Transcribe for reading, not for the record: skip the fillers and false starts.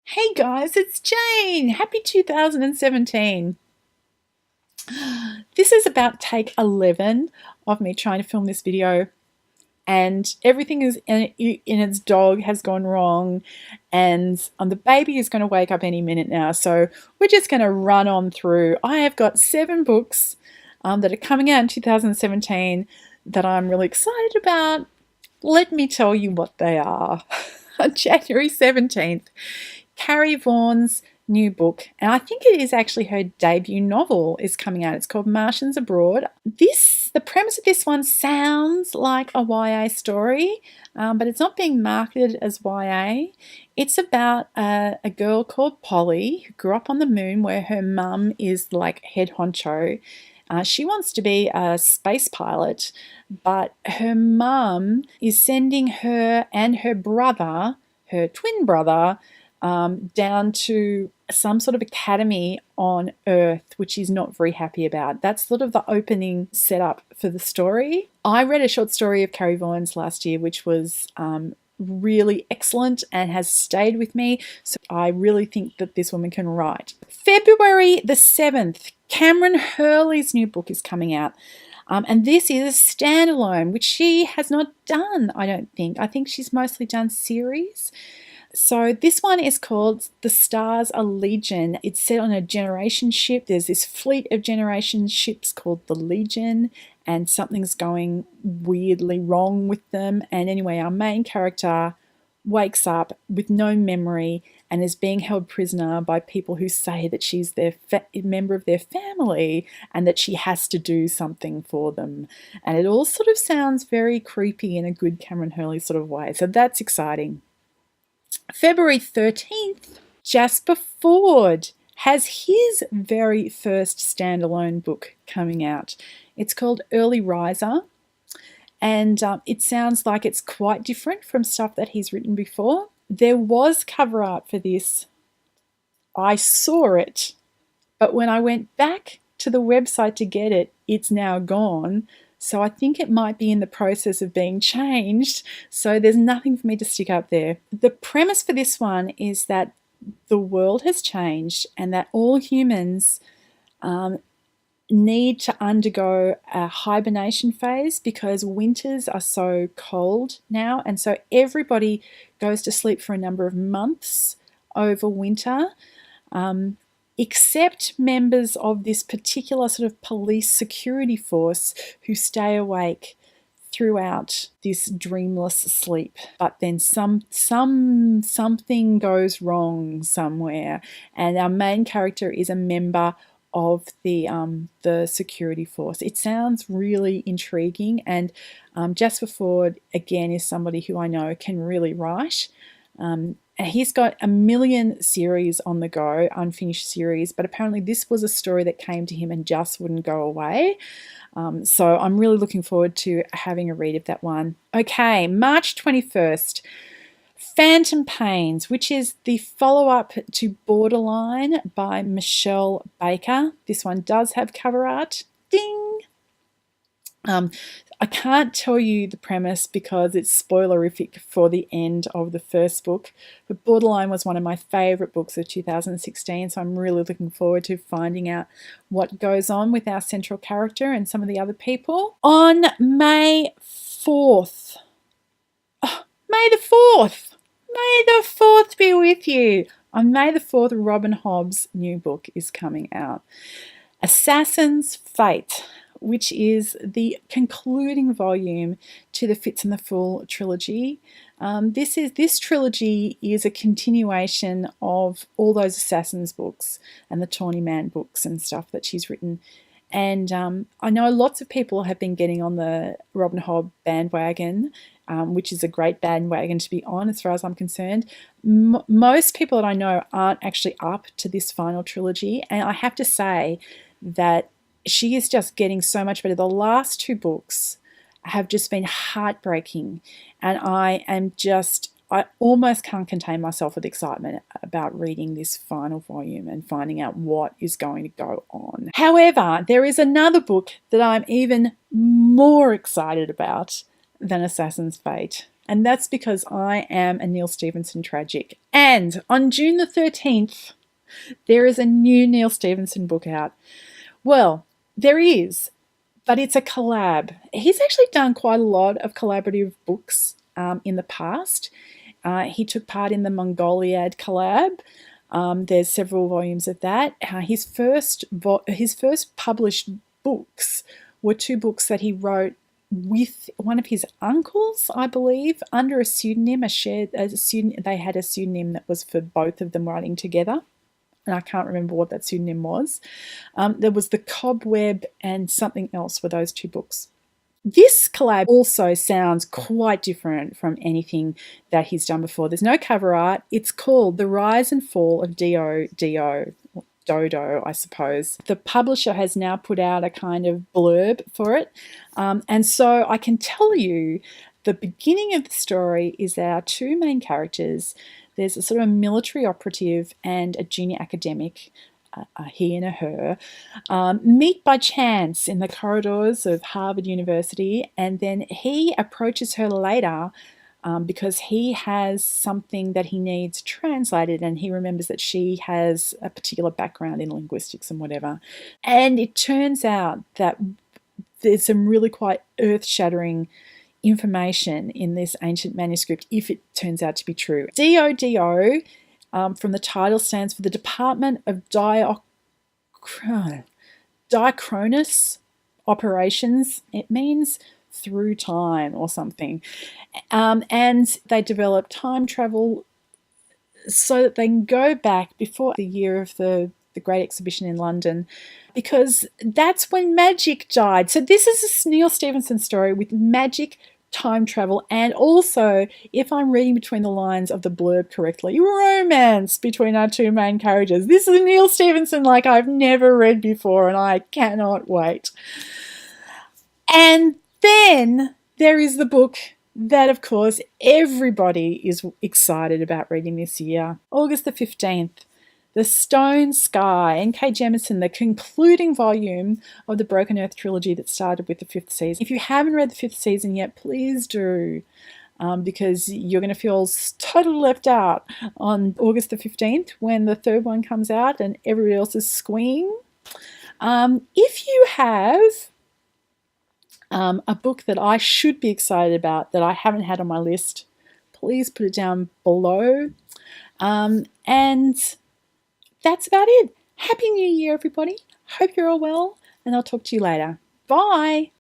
Hey guys, it's Jane. Happy 2017. This is about take 11 of me trying to film this video, and everything is in its dog has gone wrong, and the baby is going to wake up any minute now, so we're just going to run on through. I have got 7 books that are coming out in 2017 that I'm really excited about. Let me tell you what they are. January 17th. Carrie Vaughn's new book, and I think it is actually her debut novel, is coming out. It's called Martians Abroad. The premise of this one sounds like a YA story, but it's not being marketed as YA. It's about a girl called Polly who grew up on the moon, where her mum is like head honcho. She wants to be a space pilot, but her mum is sending her and her brother, her twin brother, down to some sort of academy on Earth, which she's not very happy about. That's sort of the opening setup for the story. I read a short story of Carrie Vaughn's last year, which was really excellent and has stayed with me. So I really think that this woman can write. February the 7th, Kameron Hurley's new book is coming out. And this is a standalone, which she has not done, I don't think. I think she's mostly done series. So this one is called The Stars Are Legion. It's set on a generation ship. There's this fleet of generation ships called the Legion, and something's going weirdly wrong with them. And anyway, our main character wakes up with no memory and is being held prisoner by people who say that she's their member of their family and that she has to do something for them. And it all sort of sounds very creepy in a good Kameron Hurley sort of way. So that's exciting. February 13th, Jasper Fforde has his very first standalone book coming out. It's called Early Riser, and it sounds like it's quite different from stuff that he's written before. There was cover art for this. I saw it, but when I went back to the website to get it, it's now gone. So I think it might be in the process of being changed. So there's nothing for me to stick up there. The premise for this one is that the world has changed and that all humans need to undergo a hibernation phase because winters are so cold now. And so everybody goes to sleep for a number of months over winter. Except members of this particular sort of police security force who stay awake throughout this dreamless sleep. But then something goes wrong somewhere, and our main character is a member of the security force. It sounds really intriguing, and Jasper Fforde again is somebody who I know can really write. He's got a million series on the go, unfinished series, but apparently this was a story that came to him and just wouldn't go away. So I'm really looking forward to having a read of that one. Okay, March 21st, Phantom Pains, which is the follow-up to Borderline by Mishell Baker. This one does have cover art. Ding! I can't tell you the premise because it's spoilerific for the end of the first book, but Borderline was one of my favourite books of 2016, so I'm really looking forward to finding out what goes on with our central character and some of the other people. On May 4th, May the 4th! May the 4th be with you! On May the 4th, Robin Hobb's new book is coming out. Assassin's Fate, which is the concluding volume to the Fitz and the Fool trilogy. This trilogy is a continuation of all those Assassins books and the Tawny Man books and stuff that she's written. And I know lots of people have been getting on the Robin Hobb bandwagon, which is a great bandwagon to be on as far as I'm concerned. Most people that I know aren't actually up to this final trilogy, and I have to say that she is just getting so much better. The last 2 books have just been heartbreaking, and I almost can't contain myself with excitement about reading this final volume and finding out what is going to go on. However, there is another book that I'm even more excited about than Assassin's Fate. And that's because I am a Neal Stephenson tragic. And on June the 13th, there is a new Neal Stephenson book out. Well, there is, but it's a collab. He's actually done quite a lot of collaborative books in the past. He took part in the Mongoliad collab. There's several volumes of that. His first published books were 2 books that he wrote with one of his uncles, I believe, under a pseudonym. They had a pseudonym that was for both of them writing together, and I can't remember what that pseudonym was. There was The Cobweb and something else were those 2 books. This collab also sounds quite different from anything that he's done before. There's no cover art. It's called The Rise and Fall of D.O.D.O, Dodo, I suppose. The publisher has now put out a kind of blurb for it. And so I can tell you the beginning of the story is that our 2 main characters, there's a sort of a military operative and a junior academic, a he and a her, meet by chance in the corridors of Harvard University, and then he approaches her later because he has something that he needs translated, and he remembers that she has a particular background in linguistics and whatever. And it turns out that there's some really quite earth-shattering information in this ancient manuscript, if it turns out to be true. D.O.D.O, from the title, stands for the Department of Diachronous Operations. It means through time or something. And they develop time travel so that they can go back before the year of the Great Exhibition in London, because that's when magic died. So this is a Neal Stephenson story with magic, time travel, and also, if I'm reading between the lines of the blurb correctly, romance between our 2 main characters. This is Neal Stephenson like I've never read before, and I cannot wait. And then there is the book that, of course, everybody is excited about reading this year. August the 15th, The Stone Sky, N.K. Jemisin, the concluding volume of the Broken Earth trilogy that started with the 5th season. If you haven't read the 5th season yet, please do, because you're going to feel totally left out on August the 15th when the 3rd one comes out and everybody else is squeeing. If you have a book that I should be excited about that I haven't had on my list, please put it down below. And that's about it. Happy New Year, everybody. Hope you're all well, and I'll talk to you later. Bye.